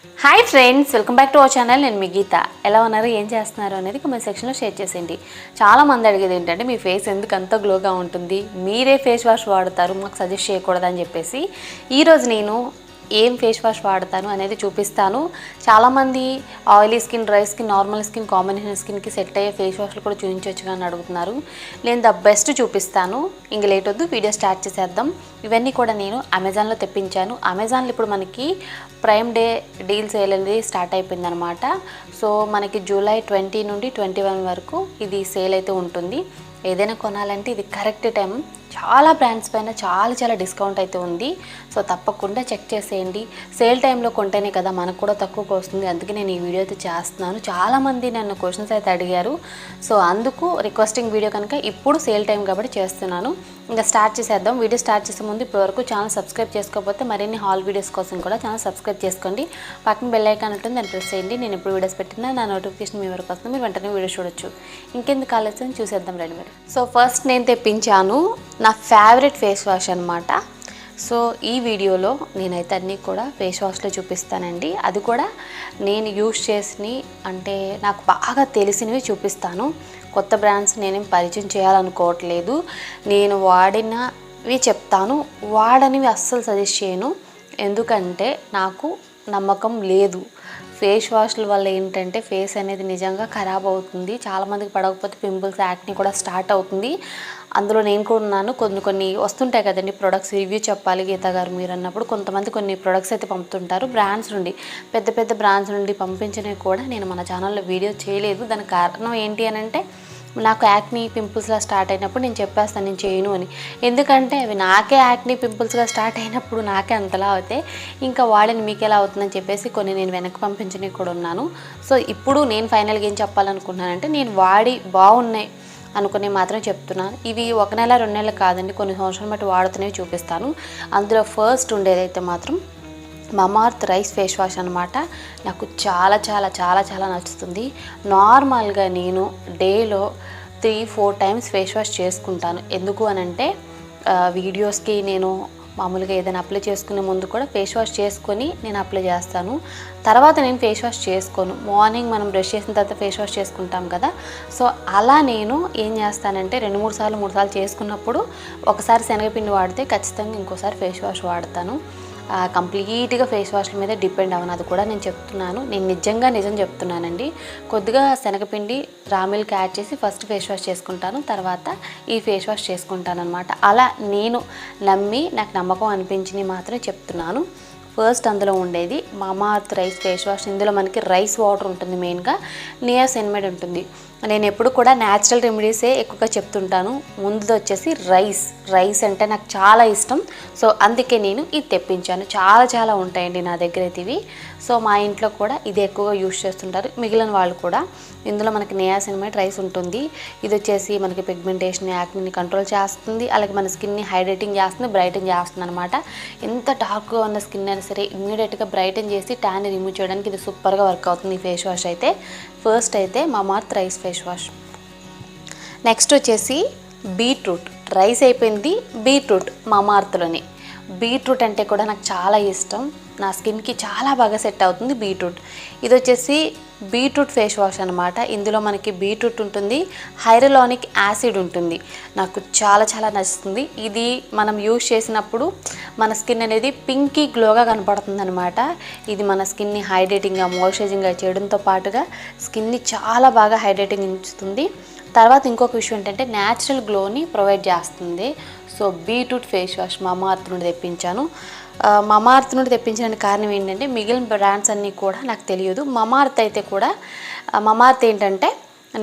Hi friends, welcome back to our channel. నేను మీ గీత. ఎలా ఉన్నారు, ఏం చేస్తున్నారు అనేది కామెంట్ సెక్షన్లో షేర్ చేసేయండి. చాలామంది అడిగేది ఏంటంటే మీ ఫేస్ ఎందుకు అంత గ్లోగా ఉంటుంది, మీరే ఫేస్ వాష్ వాడతారు, మాకు సజెస్ట్ చేయకూడదని చెప్పేసి ఈరోజు నేను ఏం ఫేస్ వాష్ వాడతాను అనేది చూపిస్తాను. చాలామంది oily skin, dry skin, normal skin, combination స్కిన్కి సెట్ అయ్యే ఫేస్ వాష్లు కూడా చూపించవచ్చు అని అడుగుతున్నారు. నేను ద బెస్ట్ చూపిస్తాను. ఇంక లేట్ వద్దు, వీడియో స్టార్ట్ చేసేద్దాం. ఇవన్నీ కూడా నేను అమెజాన్లో తెప్పించాను. అమెజాన్లో ఇప్పుడు మనకి ప్రైమ్ డే డీల్ సేల్ అనేది స్టార్ట్ అయిపోయిందనమాట. సో మనకి జూలై 20 నుండి 21 వరకు ఇది సేల్ అయితే ఉంటుంది. ఏదైనా కొనాలంటే ఇది కరెక్ట్ టైం. చాలా బ్రాండ్స్ పైన చాలా డిస్కౌంట్ అయితే ఉంది. సో తప్పకుండా చెక్ చేసేయండి. సేల్ టైంలో కొంటేనే కదా మనకు కూడా తక్కువకు వస్తుంది. అందుకే నేను ఈ వీడియో అయితే చేస్తున్నాను. చాలామంది నన్ను క్వశ్చన్స్ అయితే అడిగారు. సో అందుకు రిక్వెస్టింగ్ వీడియో కనుక ఇప్పుడు సేల్ టైం కాబట్టి చేస్తున్నాను. ఇంకా స్టార్ట్ చేసేద్దాం. వీడియో స్టార్ట్ చేసే ముందు ఇప్పటివరకు ఛానల్ సబ్స్క్రైబ్ చేసుకోకపోతే మరిన్ని హాల్ వీడియోస్ కోసం కూడా ఛానల్ సబ్స్క్రైబ్ చేసుకోండి. పక్కన బెల్ ఐకాన్ ఉంటుంది, దాన్ని ప్రెస్ చేయండి. నేను ఎప్పుడు వీడియోస్ పెట్టినా నా నోటిఫికేషన్ మీ వరకు వస్తుంది. మీరు వెంటనే వీడియో చూడొచ్చు. ఇంకెందుకు ఆలస్యం, చూసేద్దాం రండి మరి. సో ఫస్ట్ నేను తెప్పించాను నా ఫేవరెట్ ఫేస్ వాష్ అనమాట. సో ఈ వీడియోలో నేనైతే అన్నీ కూడా ఫేస్ వాష్లో చూపిస్తానండి. అది కూడా నేను యూస్ చేసి అంటే నాకు బాగా తెలిసినవి చూపిస్తాను. కొత్త బ్రాండ్స్ నేనేం పరిచయం చేయాలనుకోవట్లేదు. నేను వాడినవి చెప్తాను, వాడనివి అస్సలు సజెస్ట్ చేయను. ఎందుకంటే నాకు నమ్మకం లేదు. ఫేస్ వాష్ల వల్ల ఏంటంటే ఫేస్ అనేది నిజంగా ఖరాబ్ అవుతుంది. చాలామందికి పడకపోతే పింపుల్స్, యాక్ని కూడా స్టార్ట్ అవుతుంది. అందులో నేను కూడా ఉన్నాను. కొన్ని వస్తుంటాయి కదండి ప్రొడక్ట్స్, రివ్యూ చెప్పాలి గీత గారు మీరు అన్నప్పుడు కొంతమంది కొన్ని ప్రొడక్ట్స్ అయితే పంపుతుంటారు బ్రాండ్స్ నుండి. పెద్ద బ్రాండ్స్ నుండి పంపించినవి కూడా నేను మన ఛానల్లో వీడియో చేయలేదు. దానికి కారణం ఏంటి అని అంటే నాకు యాక్ని పింపుల్స్గా స్టార్ట్ అయినప్పుడు నేను చెప్పేస్తాను నేను చేయను అని. ఎందుకంటే అవి నాకే యాక్ని పింపుల్స్గా స్టార్ట్ అయినప్పుడు నాకే అంతలా అవుతాయి, ఇంకా వాడిని మీకు ఎలా అవుతుందని చెప్పేసి కొన్ని నేను వెనక్కి పంపించినవి కూడా ఉన్నాను. సో ఇప్పుడు నేను ఫైనల్గా ఏం చెప్పాలనుకున్నానంటే నేను వాడి బాగున్నాయి అనుకుని మాత్రం చెప్తున్నాను. ఇవి 1 నెల 2 నెలలు కాదండి, కొన్ని సంవత్సరాలు బట్టి వాడుతున్నవి చూపిస్తాను. అందులో ఫస్ట్ ఉండేదైతే మాత్రం మమార్త్ రైస్ ఫేస్ వాష్ అనమాట. నాకు చాలా నచ్చుతుంది. నార్మల్గా నేను డేలో 3-4 టైమ్స్ ఫేస్ వాష్ చేసుకుంటాను. ఎందుకు అనంటే వీడియోస్కి నేను మామూలుగా ఏదైనా అప్లై చేసుకునే ముందు కూడా ఫేస్ వాష్ చేసుకొని నేను అప్లై చేస్తాను. తర్వాత నేను ఫేస్ వాష్ చేసుకోను. మార్నింగ్ మనం బ్రష్ చేసిన తర్వాత ఫేస్ వాష్ చేసుకుంటాం కదా. సో అలా నేను ఏం చేస్తానంటే 2-3 సార్లు చేసుకున్నప్పుడు ఒకసారి శనగపిండి వాడితే ఖచ్చితంగా ఇంకోసారి ఫేస్ వాష్ వాడతాను. కంప్లీట్గా ఫేస్ వాష్ల మీద డిపెండ్ అవ్వను. అది కూడా నేను చెప్తున్నాను. నేను నిజం చెప్తున్నానండి. కొద్దిగా శనగపిండి, రా మిల్క్ యాడ్ చేసి ఫస్ట్ ఫేస్ వాష్ చేసుకుంటాను, తర్వాత ఈ ఫేస్ వాష్ చేసుకుంటాను అనమాట. అలా నేను నమ్మి నాకు నమ్మకం అనిపించింది మాత్రమే చెప్తున్నాను. ఫస్ట్ అందులో ఉండేది మమార్త్ రైస్ ఫేస్ వాష్. ఇందులో మనకి రైస్ వాటర్ ఉంటుంది, మెయిన్గా నియాసినమైడ్ ఉంటుంది. నేను ఎప్పుడు కూడా న్యాచురల్ రెమెడీసే ఎక్కువగా చెప్తుంటాను. ముందుది వచ్చేసి రైస్ అంటే నాకు చాలా ఇష్టం. సో అందుకే నేను ఇది తెప్పించాను. చాలా ఉంటాయండి నా దగ్గర అయితే ఇవి. సో మా ఇంట్లో కూడా ఇది ఎక్కువగా యూజ్ చేస్తుంటారు, మిగిలిన వాళ్ళు కూడా. ఇందులో మనకి నియాసినమైడ్ రైస్ ఉంటుంది. ఇది వచ్చేసి మనకి పిగ్మెంటేషన్, యాక్ని కంట్రోల్ చేస్తుంది. అలాగే మన స్కిన్ని హైడ్రేటింగ్ చేస్తుంది, బ్రైటన్ చేస్తుంది అనమాట. ఎంత డార్క్గా ఉన్న స్కిన్ అయినా సరే ఇమ్మీడియట్గా బ్రైటన్ చేసి ట్యాన్ రిమూవ్ చేయడానికి ఇది సూపర్గా వర్క్ అవుతుంది ఈ ఫేస్ వాష్ అయితే. ఫస్ట్ అయితే Mamaearth rice face wash. Next వచ్చేసి బీట్రూట్. రైస్ అయిపోయింది, బీట్రూట్ మమార్త్లోని. బీట్రూట్ అంటే కూడా నాకు చాలా ఇష్టం. నా స్కిన్కి చాలా బాగా సెట్ అవుతుంది బీట్రూట్. ఇది వచ్చేసి బీట్రూట్ ఫేస్ వాష్ అనమాట. ఇందులో మనకి బీట్రూట్ ఉంటుంది, హైరలానిక్ యాసిడ్ ఉంటుంది. నాకు చాలా నచ్చుతుంది. ఇది మనం యూజ్ చేసినప్పుడు మన స్కిన్ అనేది పింకీ గ్లోగా కనపడుతుంది అనమాట. ఇది మన స్కిన్ని హైడ్రేటింగ్గా, మాయిశ్చరైజింగ్గా చేయడంతో పాటుగా స్కిన్ని చాలా బాగా హైడ్రేటింగ్ ఉంచుతుంది. తర్వాత ఇంకొక విషయం ఏంటంటే న్యాచురల్ గ్లోని ప్రొవైడ్ చేస్తుంది. So beetroot face wash Mamaearth నుండి తెప్పించాను. మమార్త్ నుండి తెప్పించడానికి కారణం ఏంటంటే మిగిలిన బ్రాండ్స్ అన్నీ కూడా నాకు తెలియదు. మమార్త్ ఏంటంటే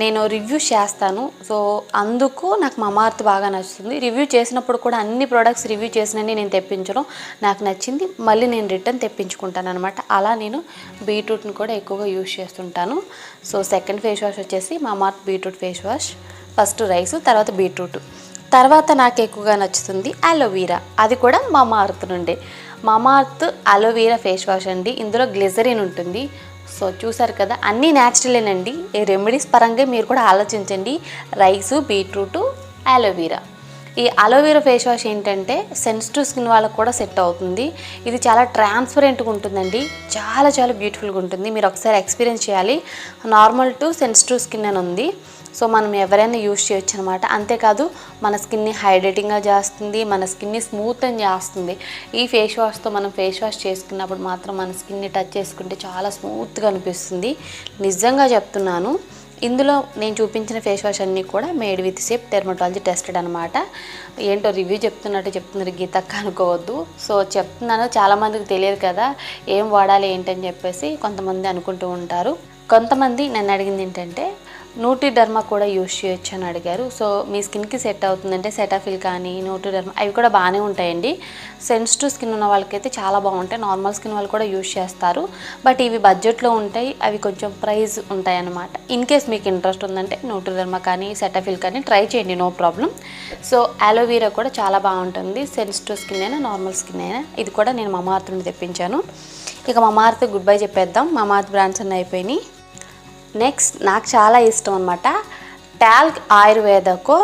నేను రివ్యూ చేస్తాను. సో అందుకు నాకు మమార్త్ బాగా నచ్చుతుంది. రివ్యూ చేసినప్పుడు కూడా అన్ని ప్రోడక్ట్స్ రివ్యూ చేసినవి నేను తెప్పించడం, నాకు నచ్చింది మళ్ళీ నేను రిటర్న్ తెప్పించుకుంటాను అనమాట. అలా నేను బీట్రూట్ని కూడా ఎక్కువగా యూజ్ చేస్తుంటాను. సో సెకండ్ ఫేస్ వాష్ వచ్చేసి Mamaearth beetroot face wash. First rice, తర్వాత బీట్రూట్. తర్వాత నాకు ఎక్కువగా నచ్చుతుంది అలోవీరా. అది కూడా మమార్త్ నుండే. మమార్త్ అలోవీరా ఫేస్ వాష్ అండి. ఇందులో గ్లిజరిన్ ఉంటుంది. సో చూసారు కదా, అన్నీ న్యాచురలేనండి. ఈ రెమెడీస్ పరంగా మీరు కూడా ఆలోచించండి. రైసు, బీట్రూటు, అలోవీరా ఈ అలోవెరా ఫేస్ వాష్ ఏంటంటే సెన్సిటివ్ స్కిన్ వాళ్ళకు కూడా సెట్ అవుతుంది. ఇది చాలా ట్రాన్స్పరెంట్గా ఉంటుందండి, చాలా చాలా బ్యూటిఫుల్గా ఉంటుంది. మీరు ఒకసారి ఎక్స్పీరియన్స్ చేయాలి. నార్మల్ టు సెన్సిటివ్ స్కిన్ అని ఉంది. సో మనం ఎవరైనా యూజ్ చేయొచ్చు అనమాట. అంతేకాదు మన స్కిన్ని హైడ్రేటింగ్గా చేస్తుంది, మన స్కిన్ని స్మూత్ అని చేస్తుంది. ఈ ఫేస్ వాష్తో మనం ఫేస్ వాష్ చేసుకున్నప్పుడు మాత్రం మన స్కిన్ని టచ్ చేసుకుంటే చాలా స్మూత్గా అనిపిస్తుంది. నిజంగా చెప్తున్నాను. ఇందులో నేను చూపించిన ఫేస్ వాష్ అన్నీ కూడా made with safe dermatology tested అనమాట. ఏంటో రివ్యూ చెప్తున్నారు గీతక్క అనుకోవద్దు. సో చెప్తున్నాను, చాలామందికి తెలియదు కదా ఏం వాడాలి ఏంటని చెప్పేసి కొంతమంది అనుకుంటూ ఉంటారు. కొంతమంది నన్ను అడిగింది ఏంటంటే న్యూట్రిడర్మా కూడా యూజ్ చేయొచ్చు అని అడిగారు. సో మీ స్కిన్కి సెట్ అవుతుందంటే సెటాఫిల్ కానీ న్యూట్రిడర్మా అవి కూడా బాగానే ఉంటాయండి. సెన్సిటివ్ స్కిన్ ఉన్న వాళ్ళకైతే చాలా బాగుంటాయి. నార్మల్ స్కిన్ వాళ్ళు కూడా యూజ్ చేస్తారు. బట్ ఇవి బడ్జెట్లో ఉంటాయి, అవి కొంచెం ప్రైస్ ఉంటాయి అన్నమాట. ఇన్ కేస్ మీకు ఇంట్రెస్ట్ ఉందంటే న్యూట్రిడర్మా కానీ సెటాఫిల్ కానీ ట్రై చేయండి, నో ప్రాబ్లం. సో అలోవెరా కూడా చాలా బాగుంటుంది, సెన్సిటివ్ స్కిన్ అయినా నార్మల్ స్కిన్ అయినా. ఇది కూడా నేను మమార్త్ నుండి తెప్పించాను. ఇక మమార్త్ గుడ్ బై చెప్పేద్దాం, మమార్త్ బ్రాండ్స్ అన్నీ అయిపోయినాయి. నెక్స్ట్ నాకు చాలా ఇష్టం అనమాట టాల్క్ ఆయుర్వేదకు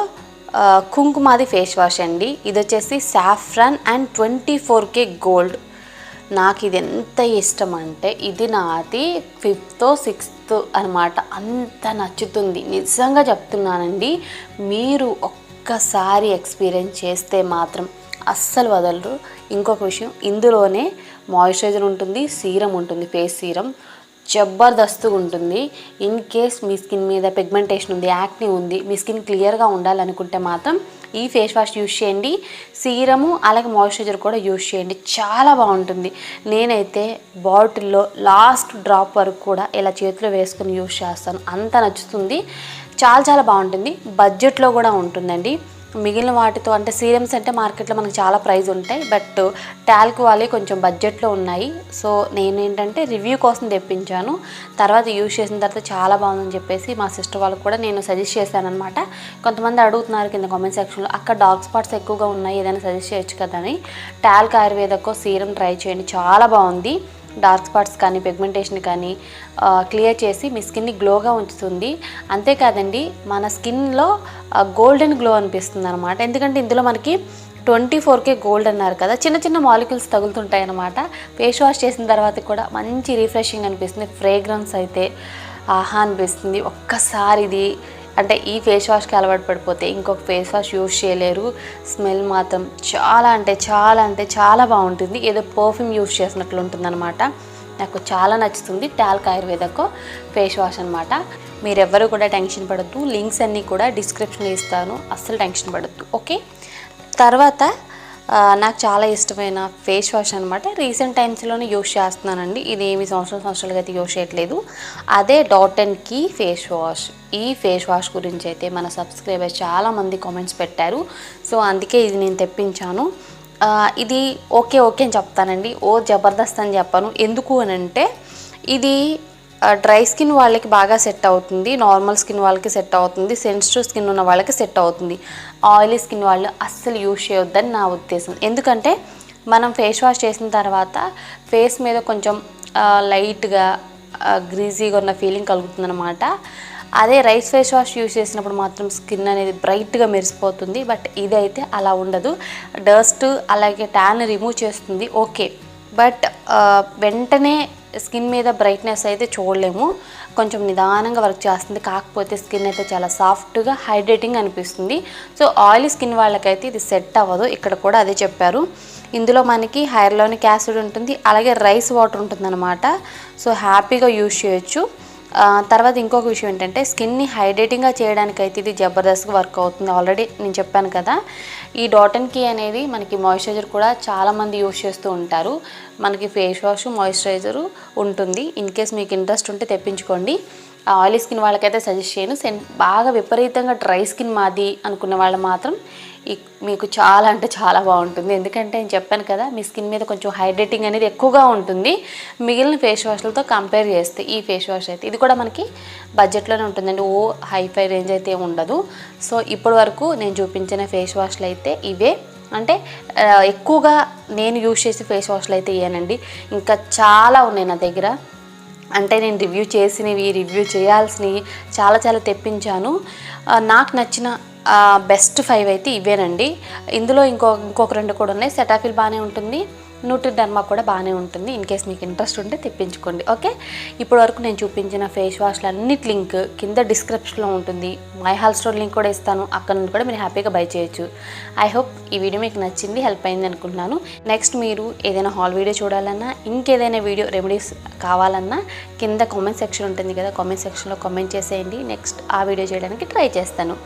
కుంకుమాది ఫేస్ వాష్ అండి. ఇది వచ్చేసి సాఫ్రాన్ అండ్ 24K గోల్డ్. నాకు ఇది ఎంత ఇష్టం అంటే ఇది నాది 5th or 6th అనమాట. అంత నచ్చుతుంది, నిజంగా చెప్తున్నానండి. మీరు ఒక్కసారి ఎక్స్పీరియన్స్ చేస్తే మాత్రం అస్సలు వదలరు. ఇంకొక విషయం, ఇందులోనే మాయిశ్చరైజర్ ఉంటుంది, సీరం ఉంటుంది, ఫేస్ సీరం జబర్దస్తుగా ఉంటుంది. ఇన్ కేస్ మీ స్కిన్ మీద పిగ్మెంటేషన్ ఉంది, యాక్ని ఉంది, మీ స్కిన్ క్లియర్గా ఉండాలనుకుంటే మాత్రం ఈ ఫేస్ వాష్ యూజ్ చేయండి. సీరము అలాగే మాయిశ్చరైజర్ కూడా యూజ్ చేయండి, చాలా బాగుంటుంది. నేనైతే బాటిల్లో లాస్ట్ డ్రాప్ వరకు కూడా ఇలా చేతిలో వేసుకొని యూజ్ చేస్తాను, అంత నచ్చుతుంది. చాలా చాలా బాగుంటుంది. బడ్జెట్లో కూడా ఉంటుందండి. మిగిలిన వాటితో అంటే సీరమ్స్ అంటే మార్కెట్లో మనకు చాలా ప్రైస్ ఉంటాయి, బట్ టాల్క్ వాళ్ళే కొంచెం బడ్జెట్లో ఉన్నాయి. సో నేను ఏంటంటే రివ్యూ కోసం తెప్పించాను. తర్వాత యూజ్ చేసిన తర్వాత చాలా బాగుందని చెప్పేసి మా సిస్టర్ వాళ్ళకి కూడా నేను సజెస్ట్ చేశాను అనమాట. కొంతమంది అడుగుతున్నారు కింద కామెంట్ సెక్షన్లో, అక్కడ డార్క్ స్పాట్స్ ఎక్కువగా ఉన్నాయి, ఏదైనా సజెస్ట్ చేయొచ్చు కదా అని. టాల్క్ ఆయుర్వేదకో సీరం ట్రై చేయండి, చాలా బాగుంది. డార్క్ స్పాట్స్ కానీ పిగ్మెంటేషన్ కానీ క్లియర్ చేసి మీ స్కిన్ని గ్లోగా ఉంచుతుంది. అంతేకాదండి మన స్కిన్లో గోల్డెన్ గ్లో అనిపిస్తుంది అనమాట. ఎందుకంటే ఇందులో మనకి 24K గోల్డ్ అన్నారు కదా, చిన్న చిన్న మాలిక్యూల్స్ తగులుతుంటాయి అన్నమాట. ఫేస్ వాష్ చేసిన తర్వాత కూడా మంచి రిఫ్రెషింగ్ అనిపిస్తుంది. ఫ్రేగ్రెన్స్ అయితే ఆహా అనిపిస్తుంది. ఒక్కసారి ఇది అంటే ఈ ఫేస్ వాష్కి అలవాటు పడిపోతే ఇంకొక ఫేస్ వాష్ యూజ్ చేయలేరు. స్మెల్ మాత్రం చాలా అంటే చాలా అంటే చాలా బాగుంటుంది, ఏదో పర్ఫ్యూమ్ యూజ్ చేసినట్లు ఉంటుందన్నమాట. నాకు చాలా నచ్చుతుంది టాల్క్ ఆయుర్వేదకు ఫేస్ వాష్ అనమాట. మీరెవ్వరూ కూడా టెన్షన్ పడద్దు, లింక్స్ అన్నీ కూడా డిస్క్రిప్షన్లో ఇస్తాను, అస్సలు టెన్షన్ పడద్దు, ఓకే. తర్వాత నాకు చాలా ఇష్టమైన ఫేస్ వాష్ అనమాట. రీసెంట్ టైమ్స్లోనే యూజ్ చేస్తున్నానండి, ఇది ఏమి సంవత్సరాలుగా అయితే యూజ్ చేయట్లేదు. అదే డాట్&కీ ఫేస్ వాష్. ఈ ఫేస్ వాష్ గురించి అయితే మన సబ్స్క్రైబర్స్ చాలామంది కామెంట్స్ పెట్టారు. సో అందుకే ఇది నేను తెప్పించాను. ఇది ఓకే అని చెప్తానండి, ఓ జబర్దస్త్ అని చెప్పాను. ఎందుకు అని అంటే ఇది డ్రై స్కిన్ వాళ్ళకి బాగా సెట్ అవుతుంది, నార్మల్ స్కిన్ వాళ్ళకి సెట్ అవుతుంది, సెన్సిటివ్ స్కిన్ ఉన్న వాళ్ళకి సెట్ అవుతుంది. ఆయిలీ స్కిన్ వాళ్ళు అస్సలు యూజ్ చేయొద్దని నా ఉద్దేశం. ఎందుకంటే మనం ఫేస్ వాష్ చేసిన తర్వాత ఫేస్ మీద కొంచెం లైట్గా గ్రీజీగా ఉన్న ఫీలింగ్ కలుగుతుందన్నమాట. అదే రైస్ ఫేస్ వాష్ యూజ్ చేసినప్పుడు మాత్రం స్కిన్ అనేది బ్రైట్గా మెరిసిపోతుంది. బట్ ఇదైతే అలా ఉండదు, డస్ట్ అలాగే ట్యాన్ రిమూవ్ చేస్తుంది ఓకే, బట్ వెంటనే స్కిన్ మీద బ్రైట్నెస్ అయితే చూడలేము, కొంచెం నిదానంగా వర్క్ చేస్తుంది. కాకపోతే స్కిన్ అయితే చాలా సాఫ్ట్గా హైడ్రేటింగ్ అనిపిస్తుంది. సో ఆయిలీ స్కిన్ వాళ్ళకైతే ఇది సెట్ అవ్వదు, ఇక్కడ కూడా అదే చెప్పారు. ఇందులో మనకి హైర్లోనిక్ యాసిడ్ ఉంటుంది, అలాగే రైస్ వాటర్ ఉంటుందన్నమాట. సో హ్యాపీగా యూజ్ చేయొచ్చు. తర్వాత ఇంకొక విషయం ఏంటంటే స్కిన్ని హైడ్రేటింగ్గా చేయడానికైతే ఇది జబర్దస్త్గా వర్క్ అవుతుంది. ఆల్రెడీ నేను చెప్పాను కదా, ఈ డాట్&కీ అనేది మనకి మాయిశ్చరైజర్ కూడా చాలామంది యూజ్ చేస్తూ ఉంటారు. మనకి ఫేస్ వాష్ మాయిశ్చరైజరు ఉంటుంది. ఇన్ కేస్ మీకు ఇంట్రెస్ట్ ఉంటే తెప్పించుకోండి. ఆయిలీ స్కిన్ వాళ్ళకైతే సజెస్ట్ చేయను. బాగా విపరీతంగా డ్రై స్కిన్ మాది అనుకున్న వాళ్ళు మాత్రం మీకు చాలా అంటే చాలా బాగుంటుంది. ఎందుకంటే నేను చెప్పాను కదా, మీ స్కిన్ మీద కొంచెం హైడ్రేటింగ్ అనేది ఎక్కువగా ఉంటుంది మిగిలిన ఫేస్ వాష్లతో కంపేర్ చేస్తే. ఈ ఫేస్ వాష్ అయితే ఇది కూడా మనకి బడ్జెట్లోనే ఉంటుందండి, ఓ హైఫై రేంజ్ అయితే ఉండదు. సో ఇప్పటి వరకు నేను చూపించిన ఫేస్ వాష్లు అయితే ఇవే. అంటే ఎక్కువగా నేను యూజ్ చేసే ఫేస్ వాష్లు అయితే ఇవేనండి. ఇంకా చాలా ఉన్నాయి నా దగ్గర, అంటే నేను రివ్యూ చేసినవి రివ్యూ చేయాల్సినవి చాలా చాలా తెప్పించాను. నాకు నచ్చిన బెస్ట్ 5 అయితే ఇవేనండి. ఇందులో ఇంకొక 2 కూడా ఉన్నాయి. సెటాఫిల్ బాగానే ఉంటుంది, న్యూట్రిడర్మా కూడా బాగానే ఉంటుంది. ఇన్ కేస్ మీకు ఇంట్రెస్ట్ ఉంటే తెప్పించుకోండి. ఓకే, ఇప్పటి వరకు నేను చూపించిన ఫేస్ వాష్లు అన్నిటి లింక్ కింద డిస్క్రిప్షన్లో ఉంటుంది. మై హాల్ స్టోర్ లింక్ కూడా ఇస్తాను, అక్కడ నుండి కూడా మీరు హ్యాపీగా బై చేయొచ్చు. ఐ హోప్ ఈ వీడియో మీకు నచ్చింది, హెల్ప్ అయింది అనుకుంటున్నాను. నెక్స్ట్ మీరు ఏదైనా హాల్ వీడియో చూడాలన్నా, ఇంకేదైనా వీడియో రెమెడీస్ కావాలన్నా కింద కామెంట్ సెక్షన్ ఉంటుంది కదా, కామెంట్ సెక్షన్లో కామెంట్ చేసేయండి. నెక్స్ట్ ఆ వీడియో చేయడానికి ట్రై చేస్తాను.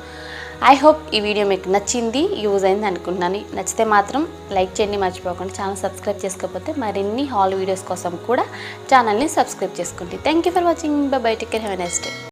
ఐ హోప్ ఈ వీడియో మీకు నచ్చింది, యూజ్ అయింది అనుకుంటున్నాను. నచ్చితే మాత్రం లైక్ చేయండి మర్చిపోకండి. ఛానల్ సబ్స్క్రైబ్ చేసుకోకపోతే మరిన్ని హాల్ వీడియోస్ కోసం కూడా ఛానల్ని సబ్స్క్రైబ్ చేసుకోండి. Thank you for watching. By by, take care, have a nice day.